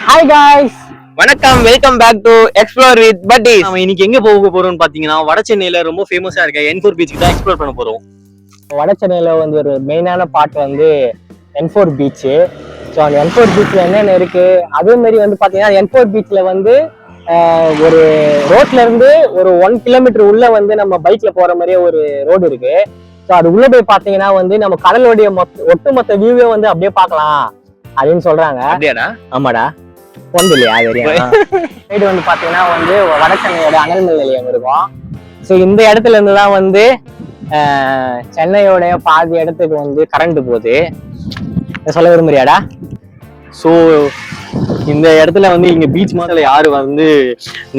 Hi guys, வணக்கம், welcome back to explore with buddies. நம்ம இன்னைக்கு எங்க போக போறோம்னு பாத்தீங்கன்னா வட சென்னையில ரொம்ப ஃபேமஸா இருக்க N4 பீச்சுக்கு தான் எக்ஸ்ப்ளோர் பண்ண போறோம். வட சென்னையில வந்து ஒரு மெயினான பார்ட் வந்து N4 பீச்சு. ஸோ அந்த N4 பீச்ல என்னென்ன இருக்கு, அதே மாதிரி வந்து பாத்தீங்கன்னா N4 பீச்ல வந்து ஒரு ரோட்ல இருந்து ஒரு 1 கிலோமீட்டர் உள்ள வந்து நம்ம பைக்ல போற மாதிரியே ஒரு ரோடு இருக்கு. ஸோ அது உள்ள போய் பாத்தீங்கன்னா வந்து நம்ம கடலுடைய ஒட்டுமொத்த வியூவே வந்து அப்படியே பார்க்கலாம் அப்படின்னு சொல்றாங்க. அப்படியாடா? ஆமாடா, வந்து இல்லையா சைடு வந்து பாத்தீங்கன்னா வந்து வட சென்னையோட அனல் மின் நிலையம் இருக்கும். ஸோ இந்த இடத்துல இருந்து தான் வந்து சென்னையோடைய பாதி இடத்துக்கு வந்து கரண்ட் போகுது. சொல்ல விரும்புறியாடா? ஸோ இந்த இடத்துல வந்து இங்க பீச் மாதிரி யாரு வந்து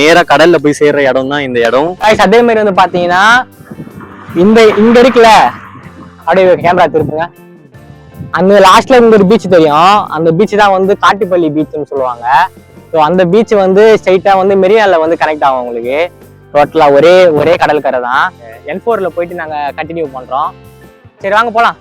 நேரா கடல்ல போய் சேர்ற இடம் தான் இந்த இடம். அதே மாதிரி வந்து பாத்தீங்கன்னா இங்க இருக்குல்ல, அப்படியே கேமரா திருப்புங்க, அந்த லாஸ்ட்ல இங்க ஒரு பீச் தெரியும். அந்த பீச் தான் வந்து காட்டுப்பள்ளி பீச்னு சொல்லுவாங்க. ஸோ அந்த பீச் வந்து ஸ்ட்ரைட்டா வந்து மெரினால வந்து கனெக்ட் ஆகும் உங்களுக்கு. டோட்டலா ஒரே கடற்கரை தான். N4ல போயிட்டு நாங்க கண்டினியூ பண்றோம். சரி வாங்க போலாம்.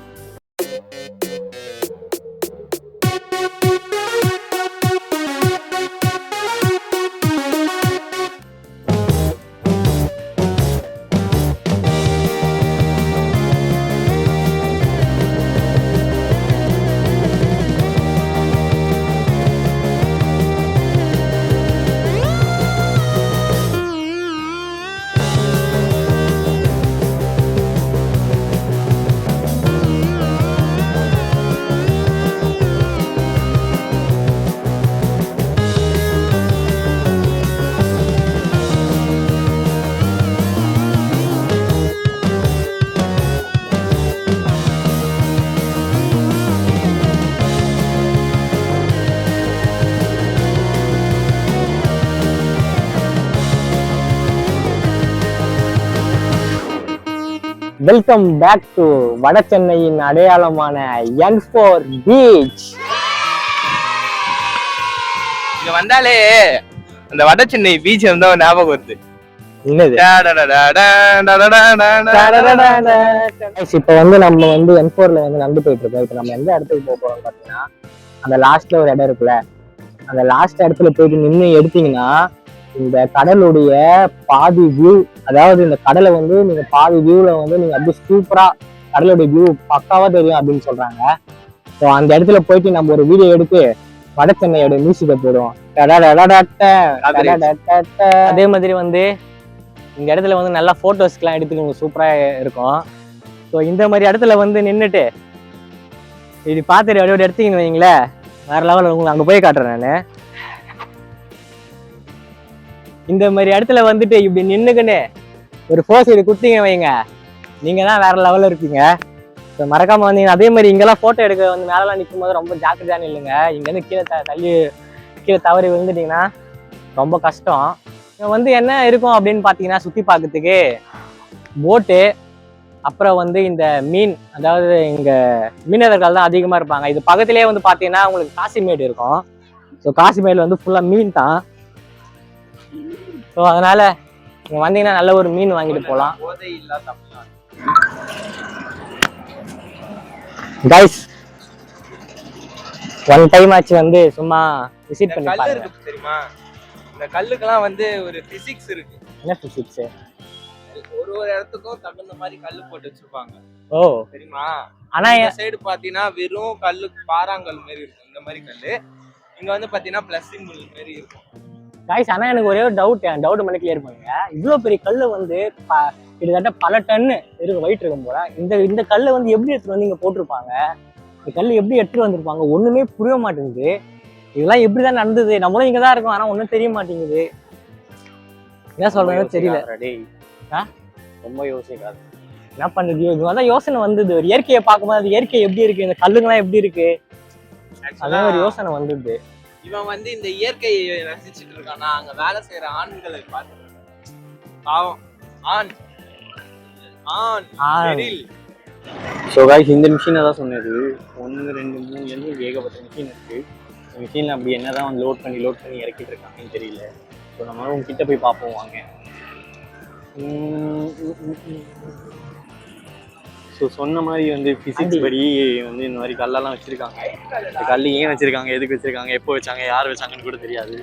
வெல்கம் பேக் டு வட சென்னையின் அடையாளமான N4 பீச். இங்க வந்தாலே அந்த வட சென்னை பீச் வந்து ஞாபகம் வருது. இப்ப வந்து நம்ம வந்து N4ல வந்து நடந்து போயிட்டு இருக்கோம். இப்ப நம்ம எந்த இடத்துக்கு போக போறோம் பாத்தீங்கன்னா, அந்த லாஸ்ட்ல ஒரு இடம் இருக்குல்ல, அந்த லாஸ்ட் இடத்துல போயிட்டு நின்று எடுத்தீங்கன்னா இந்த கடலுடைய பாதி வியூ, அதாவது இந்த கடலை வந்து நீங்க பாதி வியூல வந்து நீங்க அப்படியே சூப்பரா கடலுடைய வியூ பக்காவா தெரியும் அப்படின்னு சொல்றாங்க. ஸோ அந்த இடத்துல போயிட்டு நம்ம ஒரு வீடியோ எடுத்து வட சென்னையோட மியூசிக்கை போடுவோம். அதே மாதிரி வந்து இந்த இடத்துல வந்து நல்லா போட்டோஸ்க்கெல்லாம் எடுத்துக்கோங்க, சூப்பரா இருக்கும். ஸோ இந்த மாதிரி இடத்துல வந்து நின்றுட்டு இப்படி பார்த்துட்டு அப்படியே எடுத்தீங்கன்னு வைங்களேன், வேற லெவலில் உங்களுக்கு அங்கே போய் காட்டுறேன் நான். இந்த மாதிரி இடத்துல வந்துட்டு இப்படி நின்னுக்குன்னு ஒரு போஸ் இது குத்திங்க வைங்க, நீங்க தான் வேற லெவல்ல இருப்பீங்க. ஸோ மறக்காம வந்தீங்கன்னா, அதே மாதிரி இங்கெல்லாம் போட்டோ எடுக்க வந்து மேலெல்லாம் நிற்கும் போது ரொம்ப ஜாக்கிரதையான இல்லைங்க. இங்க இருந்து கீழே தவறி விழுந்துட்டீங்கன்னா ரொம்ப கஷ்டம். இங்க வந்து என்ன இருக்கும் அப்படின்னு பாத்தீங்கன்னா, சுத்தி பார்க்கறதுக்கு போட்டு, அப்புறம் வந்து இந்த மீன், அதாவது இங்க மீனவர்கள் தான் அதிகமா இருப்பாங்க. இது பக்கத்திலேயே வந்து பாத்தீங்கன்னா உங்களுக்கு காசிமேடு இருக்கும். ஸோ காசிமேடு வந்து ஃபுல்லா மீன் தான். ஸோ அதனால நீங்க வந்தீங்கன்னா நல்ல ஒரு மீன் வாங்கிட்டு போகலாம். கைஸ், ஒன் டைம் ஆச்சு வந்து சும்மா விசிட் பண்ணி பாருங்க. தெரியுமா, இந்த கல்லுக்கெல்லாம் வந்து ஒரு பிசிக்ஸ் இருக்கு. என்ன பிசிக்ஸ்? ஒரு இடத்துக்கும் தகுந்த மாதிரி கல்லு போட்டு வச்சிருப்பாங்க. ஓ தெரியுமா? ஆனா இந்த சைடு பாத்தீங்கன்னா வெறும் கல்லு, பாறாங்கல் மாதிரி இருக்கும். இந்த மாதிரி கல்லு இங்க வந்து பாத்தீங்கன்னா பிளஸ் சிம்பிள் மாதிரி இருக்கும். காய்ஸ், ஆனா எனக்கு ஒரே ஒரு டவுட் மட்டும் கிளியர் பண்ணுங்க. இவ்வளவு பெரிய கல்லு வந்து கிட்டத்தட்ட பல டன்னு இருக்கு, வெயிட் இருக்கும் போல. இந்த கல்லை வந்து எப்படி எடுத்துட்டு வந்து இங்க போட்டிருப்பாங்க? இந்த கல் எப்படி எடுத்துட்டு வந்திருப்பாங்க? ஒண்ணுமே புரிய மாட்டேங்குது. இதெல்லாம் எப்படிதான் நடந்தது? நம்மளும் இங்கதான் இருக்கோம், ஆனா ஒன்னும் தெரிய மாட்டேங்குது. என்ன சொல்றதுன்னு தெரியல. ரொம்ப யோசிக்காது. என்ன பண்றது? இதுதான் யோசனை வந்தது. ஒரு இயற்கையை பார்க்கும்போது அது இயற்கை எப்படி இருக்கு, இந்த கல்லுங்கெல்லாம் எப்படி இருக்கு, அதான் ஒரு யோசனை வந்தது. இவன் வந்து இந்த இயற்கையை ரசிச்சுட்டு இருக்கானா, அங்க வேலை செய்யற ஆண்களை பார்த்து பாவம். ஸோ காய்ஸ், இந்த மிஷினை தான் சொன்னது. 1 2 3 ஏகப்பட்ட மிஷின் இருக்கு. இந்த மிஷினில் அப்படி என்னதான் வந்து லோட் பண்ணி இறக்கிட்டு இருக்காங்கன்னு தெரியல. ஸோ நம்ம உங்ககிட்ட போய் பார்ப்போம் வாங்க. ஸோ சொன்ன மாதிரி வந்து பிசிக்ஸ் படி வந்து இந்த மாதிரி கல்லெல்லாம் வச்சிருக்காங்க. இந்த கல் ஏன் வச்சிருக்காங்க, எதுக்கு வச்சிருக்காங்க, எப்போ வச்சாங்க, யார் வச்சாங்கன்னு கூட தெரியாது.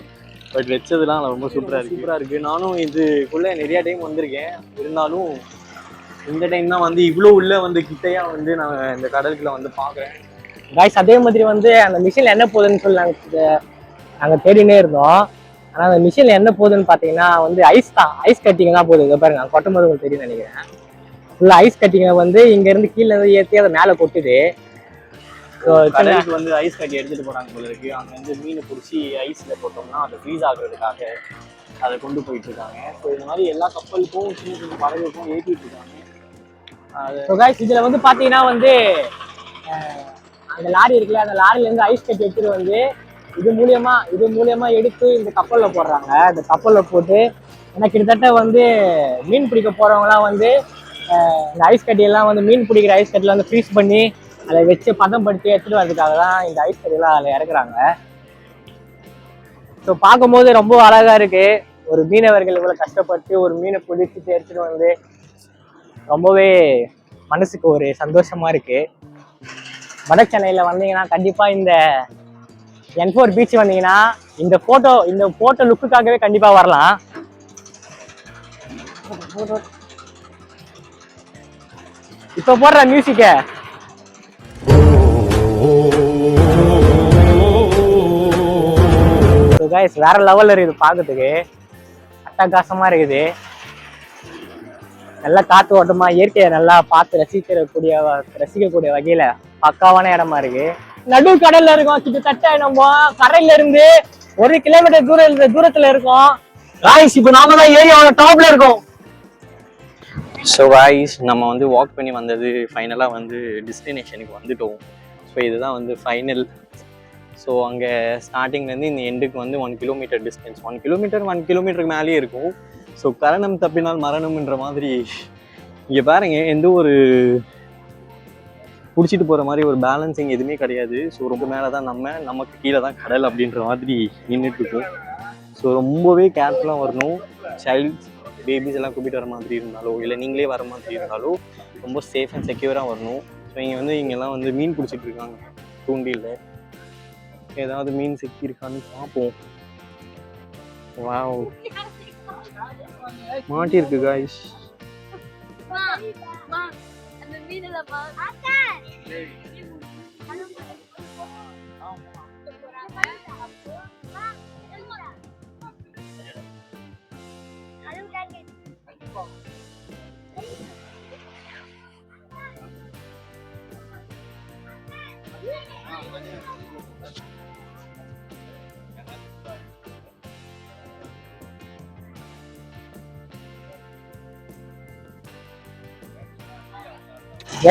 பட் வச்சதுலாம் ரொம்ப சூப்பராக இருக்குது. நானும் இதுக்குள்ளே நிறையா டைம் வந்திருக்கேன். இருந்தாலும் இந்த டைம் தான் வந்து இவ்வளோ உள்ள வந்து கிட்டையா வந்து நான் இந்த கடலுக்குள்ள வந்து பார்க்குறேன். காய்ஸ் அதே மாதிரி வந்து அந்த மிஷினில் என்ன போகுதுன்னு சொல்லி நாங்கள் தேடினே இருந்தோம். ஆனால் அந்த மிஷினில் என்ன போகுதுன்னு பார்த்தீங்கன்னா வந்து ஐஸ் தான், ஐஸ் கட்டிங் தான் போகுது. இதை பாருங்க, நான் கொட்டும் போது உங்களுக்கு தெரியும் நினைக்கிறேன். ஃபுல்லாக ஐஸ் கட்டிங்கை வந்து இங்கேருந்து கீழே இருந்து ஏற்றி அதை மேலே கொட்டுது. ஸோ கடலுக்கு வந்து ஐஸ் கட்டி எடுத்துகிட்டு போகிறாங்க போல இருக்குது. அங்கே வந்து மீனை பிடிச்சி ஐஸில் போட்டோம்னா அதை ஃப்ரீஸ் ஆகுறதுக்காக அதை கொண்டு போயிட்டு இருக்காங்க. ஸோ இந்த மாதிரி எல்லா கப்பலுக்கும் சின்ன சின்ன படகுக்கும் ஏற்றிட்டு இருக்காங்க. ஸோ காய்ஸ் இதில் வந்து பார்த்தீங்கன்னா வந்து அந்த லாரி இருக்குல்ல, அந்த லாரிலேருந்து ஐஸ் கட்டி எடுத்துட்டு வந்து இது மூலியமா எடுத்து இந்த கப்பலில் போடுறாங்க. இந்த கப்பலில் போட்டு ஏன்னா கிட்டத்தட்ட வந்து மீன் பிடிக்க போகிறவங்களாம் வந்து இந்த ஐஸ் கட்டியெல்லாம் வந்து மீன் பிடிக்கிற ஐஸ் கட்டியில் வந்து ஃப்ரீஸ் பண்ணி அதை வச்சு பதப்படுத்தி எடுத்துகிட்டு வரதுக்காக தான் இந்த ஐஸ் கட்டியெல்லாம் அதில் இறக்குறாங்க. ஸோ பார்க்கும்போது ரொம்ப அழகாக இருக்குது. ஒரு மீனவர்கள் இவ்வளோ கஷ்டப்பட்டு ஒரு மீனை பிடிச்சிட்டு எடுத்துகிட்டு வந்து ரொம்பவே மனசுக்கு ஒரு சந்தோஷமாக இருக்குது. வட சென்னையில் வந்தீங்கன்னா கண்டிப்பாக இந்த N4 பீச் வந்தீங்கன்னா இந்த போட்டோ லுக்குக்காகவே கண்டிப்பாக வரலாம். இப்போ போடுற மியூசிக்க வேற லெவல்ல இருக்குது, பார்க்கறதுக்கு அட்டகாசமா இருக்குது. நல்லா காத்து ஓட்டமா இயற்கையை நல்லா பார்த்து ரசிக்கக்கூடிய வகையில பக்காவான இடமா இருக்கு. நடு கடல்ல இருக்கும். கிட்டத்தட்ட நம்ம கரையில இருந்து 1 கிலோமீட்டர் தூரத்துல இருக்கோம். காய்ஸ் இப்போ நாம தான் ஏரியாவோட டாப்ல இருக்கோம். ஸோ காய்ஸ் நம்ம வந்து வாக் பண்ணி வந்தது ஃபைனலாக வந்து டெஸ்டினேஷனுக்கு வந்துட்டோம். ஸோ இதுதான் வந்து ஃபைனல். ஸோ அங்கே ஸ்டார்டிங்லேருந்து இந்த எண்டுக்கு வந்து 1 கிலோமீட்டர் டிஸ்டன்ஸ். 1 கிலோமீட்டருக்கு மேலேயே இருக்கும். ஸோ கரணம் தப்பினால் மரணம்ன்ற மாதிரி இங்கே பாருங்க, எந்த ஒரு பிடிச்சிட்டு போகிற மாதிரி ஒரு பேலன்சிங் எதுவுமே கிடையாது. ஸோ ரொம்ப மேலே தான் நமக்கு கீழே தான் கடல் அப்படின்ற மாதிரி நின்றுட்டு இருக்கும். ஸோ ரொம்பவே கேர்ஃபுல்லாக வரணும். சைல்ட்ஸ் பேபிஸ் எல்லாம் கூப்பிட்டு வர மாதிரி இருந்தாலோ இல்லை நீங்களே வர மாதிரி இருந்தாலோ ரொம்ப சேஃப் அண்ட் செக்யூராக வரணும். ஸோ இங்கெல்லாம் வந்து மீன் பிடிச்சிட்டு இருக்காங்க. தூண்டில் ஏதாவது மீன் சிக்கியிருக்கான்னு பார்ப்போம். Wow, மாட்டிருக்கு guys.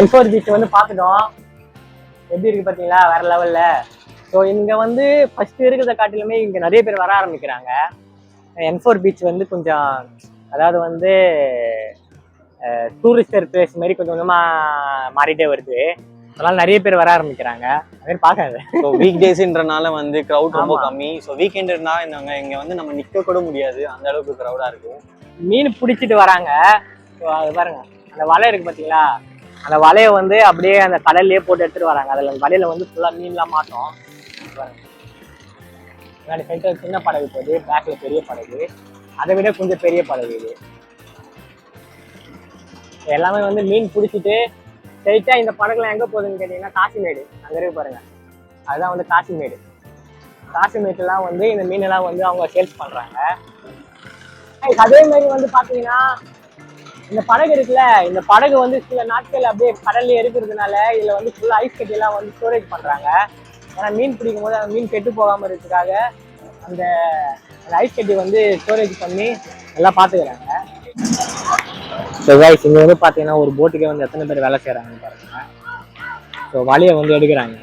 N4 பீச் வந்து பார்த்துட்டோம். எப்படி இருக்கு பார்த்தீங்களா, வேற லெவல்ல. ஸோ இங்கே வந்து ஃபர்ஸ்ட் இருக்கிறத காட்டிலுமே இங்கே நிறைய பேர் வர ஆரம்பிக்கிறாங்க. N4 பீச் வந்து கொஞ்சம் அதாவது வந்து டூரிஸ்டர் பிளேஸ் மாதிரி கொஞ்சம் கொஞ்சமாக மாறிட்டே வருது. அதனால நிறைய பேர் வர ஆரம்பிக்கிறாங்க. அதே பார்க்காது. ஸோ வீக் டேஸ்ன்றனால வந்து க்ரௌட் ரொம்ப கம்மி. ஸோ வீக்கெண்டுனா இங்கே வந்து நம்ம நிற்க கூட முடியாது, அந்த அளவுக்கு க்ரௌடாக இருக்கும். மீன் பிடிச்சிட்டு வராங்க. ஸோ அது பாருங்க, அந்த வலை இருக்கு பார்த்தீங்களா, அந்த வலையை வந்து அப்படியே அந்த கடல்லையே போட்டு எடுத்துட்டு வராங்க. அதில் அந்த வலையில வந்து ஃபுல்லாக மீன்லாம் மாட்டோம். முன்னாடி சென்டர் சின்ன படகு போகுது, பேக்ல பெரிய படகு, அதை விட கொஞ்சம் பெரிய படகு இது. எல்லாமே வந்து மீன் பிடிச்சிட்டு ஸ்ட்ரைட்டா இந்த படகுலாம் எங்கே போகுதுன்னு கேட்டிங்கன்னா காசிமேடு, அங்கே இருக்கு பாருங்க, அதுதான் வந்து காசிமேடு. காசிமேட்டுலாம் வந்து இந்த மீனெல்லாம் வந்து அவங்க சேல்ஸ் பண்ணுறாங்க. அதே மாதிரி வந்து பார்த்தீங்கன்னா இந்த படகு இருக்குல்ல, இந்த படகு வந்து சில நாட்கள் அப்படியே கடல்ல இருக்கிறதுனால இதில் வந்து ஃபுல்லாக ஐஸ் கட்டியெல்லாம் வந்து ஸ்டோரேஜ் பண்ணுறாங்க. ஏன்னா மீன் பிடிக்கும் போது அந்த மீன் கெட்டு போகாமல் இருக்கிறதுக்காக அந்த ஐஸ் கட்டி வந்து ஸ்டோரேஜ் பண்ணி நல்லா பார்த்துக்கிறாங்க. ஸோ கைஸ் இங்கே வந்து பார்த்தீங்கன்னா ஒரு போட்டுக்கே வந்து எத்தனை பேர் வேலை செய்கிறாங்கன்னு பாருங்க. ஸோ வலையை வந்து எடுக்கிறாங்க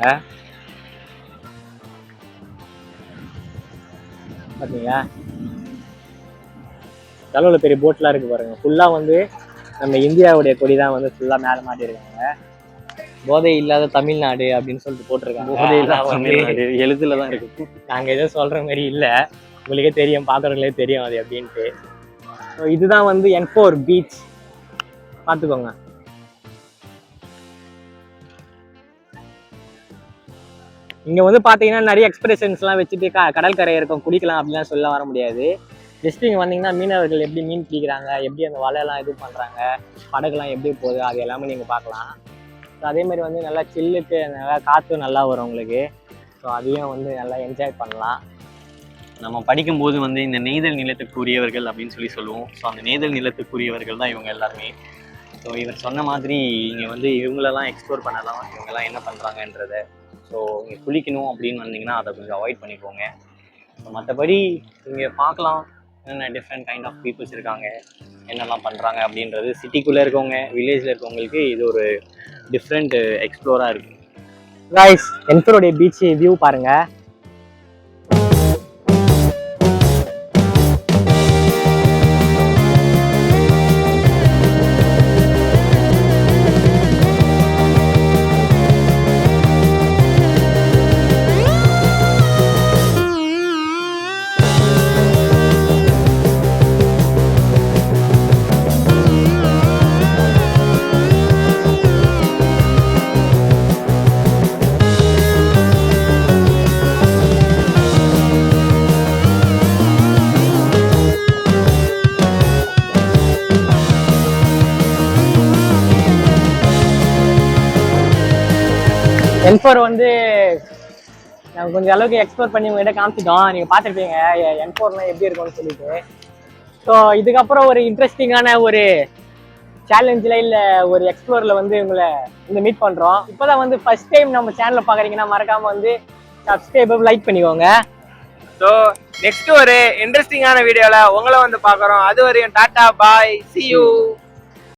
பார்த்தீங்களா, கடவுள பெரிய போட்லாம் இருக்கு பாருங்க. ஃபுல்லாக வந்து நம்ம இந்தியாவுடைய கொடி தான் வந்து ஃபுல்லாக மேலே மாட்டியிருக்காங்க. போதை இல்லாத தமிழ்நாடு அப்படின்னு சொல்லிட்டு போட்டிருக்காங்க. போதை இல்லாத தமிழ்நாடு எழுத்துல தான் இருக்கு. நாங்கள் எதுவும் சொல்கிற மாதிரி இல்லை, உங்களுக்கே தெரியும், பார்க்குறவங்களே தெரியும் அது அப்படின்ட்டு. ஸோ இதுதான் வந்து N4 பீச், பார்த்துக்கோங்க. இங்கே வந்து பார்த்தீங்கன்னா நிறைய எக்ஸ்பிரஷன்ஸ்லாம் வச்சுட்டு கடல் கரை இருக்கும் குளிக்கலாம் அப்படிலாம் சொல்ல வர முடியாது. ஜஸ்ட் இங்கே வந்தீங்கன்னா மீனவர்கள் எப்படி மீன் பிடிக்கிறாங்க, எப்படி அந்த வலையெல்லாம் இது பண்ணுறாங்க, படகுலாம் எப்படி போகுது, அது எல்லாமே நீங்கள் பார்க்கலாம். ஸோ அதே மாதிரி வந்து நல்லா சில்லுக்கு நல்லா காற்று நல்லா வரும் உங்களுக்கு. ஸோ அதையும் வந்து நல்லா என்ஜாய் பண்ணலாம். நம்ம படிக்கும்போது வந்து இந்த நெய்தல் நிலத்துக்குரியவர்கள் அப்படின்னு சொல்லுவோம். ஸோ அந்த நெய்தல் நிலத்துக்குரியவர்கள் தான் இவங்க எல்லாருமே. ஸோ இவர் சொன்ன மாதிரி இங்கே வந்து இவங்களெல்லாம் எக்ஸ்ப்ளோர் பண்ணலாம், இவங்கெல்லாம் என்ன பண்ணுறாங்கன்றத. ஸோ இங்கே குளிக்கணும் அப்படின்னு வந்தீங்கன்னா அதை கொஞ்சம் அவாய்ட் பண்ணிக்கோங்க. ஸோ மற்றபடி இங்கே பார்க்கலாம் என்னென்ன டிஃப்ரெண்ட் கைண்ட் ஆஃப் பீப்புள்ஸ் இருக்காங்க, என்னெல்லாம் பண்ணுறாங்க அப்படின்றது. சிட்டிக்குள்ளே இருக்கவங்க, வில்லேஜில் இருக்கவங்களுக்கு இது ஒரு டிஃப்ரெண்ட் எக்ஸ்ப்ளோராக இருக்குது. காய்ஸ், என்ஃபோருடைய பீச் வியூ பாருங்கள். என்ஃபோர் வந்து நாங்கள் கொஞ்சம் அளவுக்கு எக்ஸ்ப்ளோர் பண்ணி உங்ககிட்ட காமிச்சிட்டோம். நீங்கள் பார்த்துருப்பீங்க என்ஃபோர்லாம் எப்படி இருக்கும்னு சொல்லிட்டு. ஸோ இதுக்கப்புறம் ஒரு இன்ட்ரெஸ்டிங்கான ஒரு சேலஞ்சில் இல்லை ஒரு எக்ஸ்ப்ளோரில் வந்து உங்களை வந்து மீட் பண்ணுறோம். இப்போ தான் வந்து ஃபர்ஸ்ட் டைம் நம்ம சேனலில் பார்க்குறீங்கன்னா மறக்காமல் வந்து சப்ஸ்கிரைப் லைக் பண்ணிக்கோங்க. ஸோ நெக்ஸ்ட் ஒரு இன்ட்ரெஸ்டிங்கான வீடியோவில் உங்களை வந்து பார்க்குறோம். அது வரையும் டாட்டா பாய், see you.